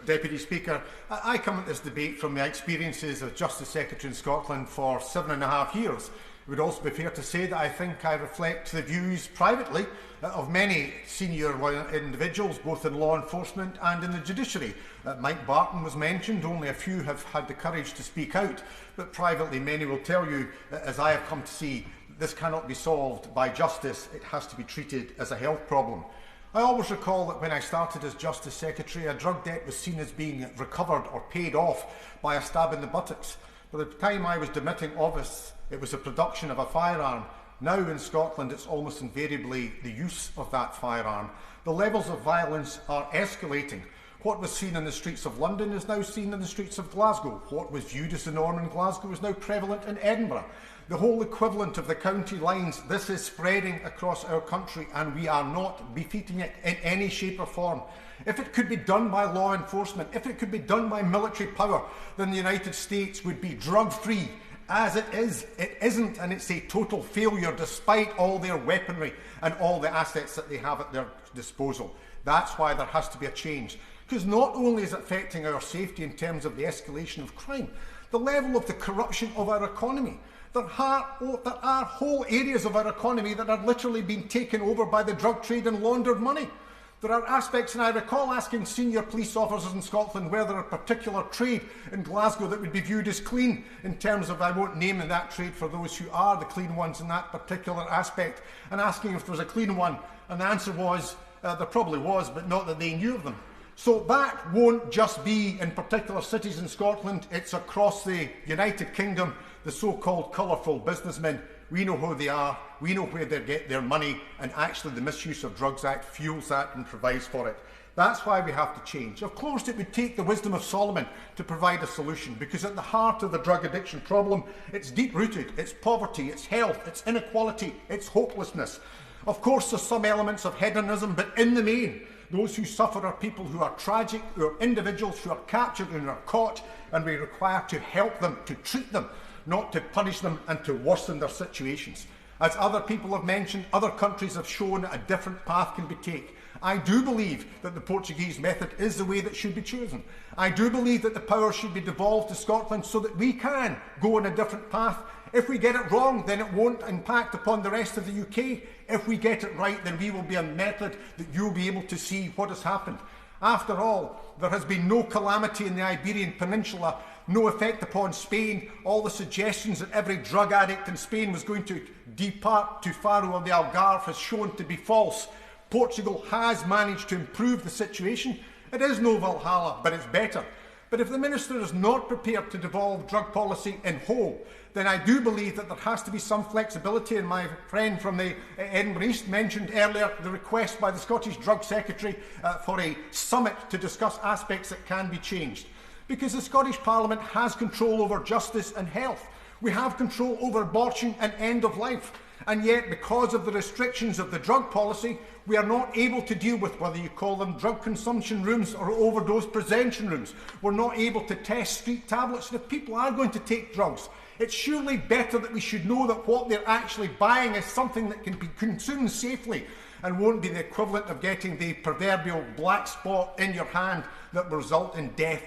Deputy Speaker. I come at this debate from my experiences as Justice Secretary in Scotland for 7.5 years. It would also be fair to say that I think I reflect the views privately of many senior individuals, both in law enforcement and in the judiciary. Mike Barton was mentioned. Only a few have had the courage to speak out, but privately many will tell you, as I have come to see, this cannot be solved by justice. It has to be treated as a health problem. I always recall that when I started as Justice Secretary, a drug debt was seen as being recovered or paid off by a stab in the buttocks. By the time I was demitting office, it was the production of a firearm. Now in Scotland, it's almost invariably the use of that firearm. The levels of violence are escalating. What was seen in the streets of London is now seen in the streets of Glasgow. What was viewed as the norm in Glasgow is now prevalent in Edinburgh. The whole equivalent of the county lines, this is spreading across our country, and we are not defeating it in any shape or form. If it could be done by law enforcement, if it could be done by military power, then the United States would be drug-free. As it is, it isn't, and it's a total failure despite all their weaponry and all the assets that they have at their disposal. That's why there has to be a change. Because not only is it affecting our safety in terms of the escalation of crime, the level of the corruption of our economy. There are whole areas of our economy that are literally being taken over by the drug trade and laundered money. There are aspects, and I recall asking senior police officers in Scotland whether a particular trade in Glasgow that would be viewed as clean, in terms of, I won't name that trade for those who are the clean ones in that particular aspect, and asking if there was a clean one, and the answer was there probably was, but not that they knew of them. So that won't just be in particular cities in Scotland, it's across the United Kingdom, the so-called colourful businessmen. We know who they are, we know where they get their money, and actually the Misuse of Drugs Act fuels that and provides for it. That's why we have to change. Of course, it would take the wisdom of Solomon to provide a solution, because at the heart of the drug addiction problem, it's deep-rooted, it's poverty, it's health, it's inequality, it's hopelessness. Of course, there's some elements of hedonism, but in the main, those who suffer are people who are tragic, who are individuals who are captured and are caught, and we require to help them, to treat them, not to punish them and to worsen their situations. As other people have mentioned, other countries have shown that a different path can be taken. I do believe that the Portuguese method is the way that should be chosen. I do believe that the power should be devolved to Scotland so that we can go on a different path. If we get it wrong, then it won't impact upon the rest of the UK. If we get it right, then we will be a method that you'll be able to see what has happened. After all, there has been no calamity in the Iberian Peninsula, no effect upon Spain. All the suggestions that every drug addict in Spain was going to depart to Faro of the Algarve has shown to be false. Portugal has managed to improve the situation. It is no Valhalla, but it's better. But if the Minister is not prepared to devolve drug policy in whole, then I do believe that there has to be some flexibility. And my friend from the Edinburgh East mentioned earlier the request by the Scottish Drug Secretary for a summit to discuss aspects that can be changed. Because the Scottish Parliament has control over justice and health. We have control over abortion and end of life. And yet, because of the restrictions of the drug policy, we are not able to deal with whether you call them drug consumption rooms or overdose prevention rooms. We're not able to test street tablets. And if people are going to take drugs, it's surely better that we should know that what they're actually buying is something that can be consumed safely and won't be the equivalent of getting the proverbial black spot in your hand that will result in death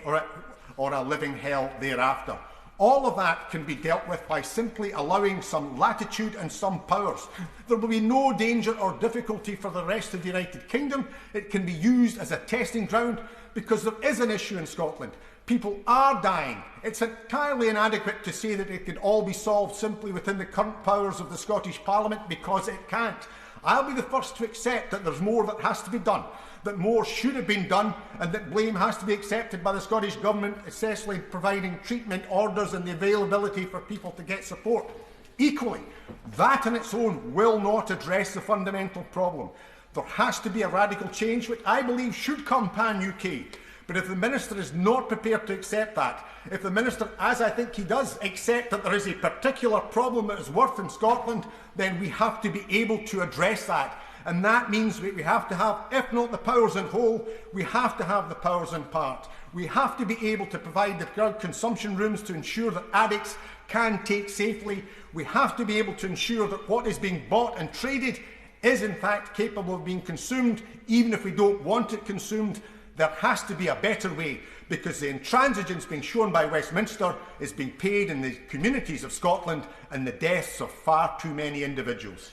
or a living hell thereafter. All of that can be dealt with by simply allowing some latitude and some powers. There will be no danger or difficulty for the rest of the United Kingdom. It can be used as a testing ground because there is an issue in Scotland. People are dying. It's entirely inadequate to say that it can all be solved simply within the current powers of the Scottish Parliament, because it can't. I'll be the first to accept that there's more that has to be done, that more should have been done, and that blame has to be accepted by the Scottish Government, especially providing treatment orders and the availability for people to get support. Equally, that on its own will not address the fundamental problem. There has to be a radical change, which I believe should come pan-UK. But if the Minister is not prepared to accept that, if the Minister, as I think he does, accept that there is a particular problem that is worth in Scotland, then we have to be able to address that. And that means we have to have, if not the powers in whole, we have to have the powers in part. We have to be able to provide the drug consumption rooms to ensure that addicts can take safely. We have to be able to ensure that what is being bought and traded is in fact capable of being consumed, even if we don't want it consumed. There has to be a better way, because the intransigence being shown by Westminster is being paid in the communities of Scotland and the deaths of far too many individuals.